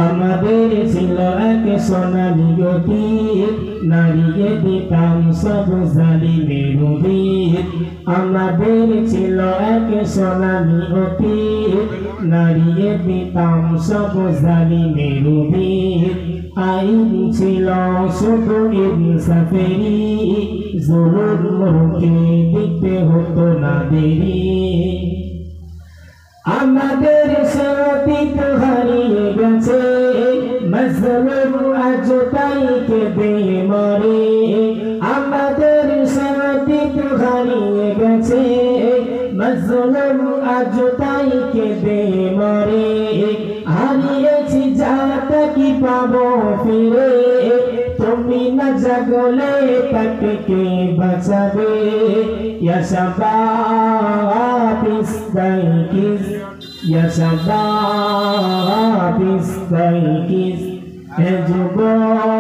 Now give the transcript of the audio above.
আমাদের ছিল এক সোনালী অতীত, নাড়িয়ে দিতাম সব জালিমের ভিত। আমাদের ছিল এক সোনালী অতীত, নাড়িয়ে দিতাম সব জালিমের ভিত। আইন ছিল শুধু ইনসাফেরই, জুলুম রুখে দিতে হতো না দেরি। আমাদের সে অতীত হারিয়ে গেছে, মজলুম আজ তাই কেঁদে মরে। আমাদের সে অতীত হারিয়ে গেছে, মজলুম আজ তাই কেঁদে মরে। হারিয়েছি যা তা কি পাবো ফিরে, তুমি না জাগলে তাকে কে বাঁচাবে। ইয়া শাবাব ইস্তাইকিজ, ইয়া শাবাব ইস্তাইকিজ, হে যুবক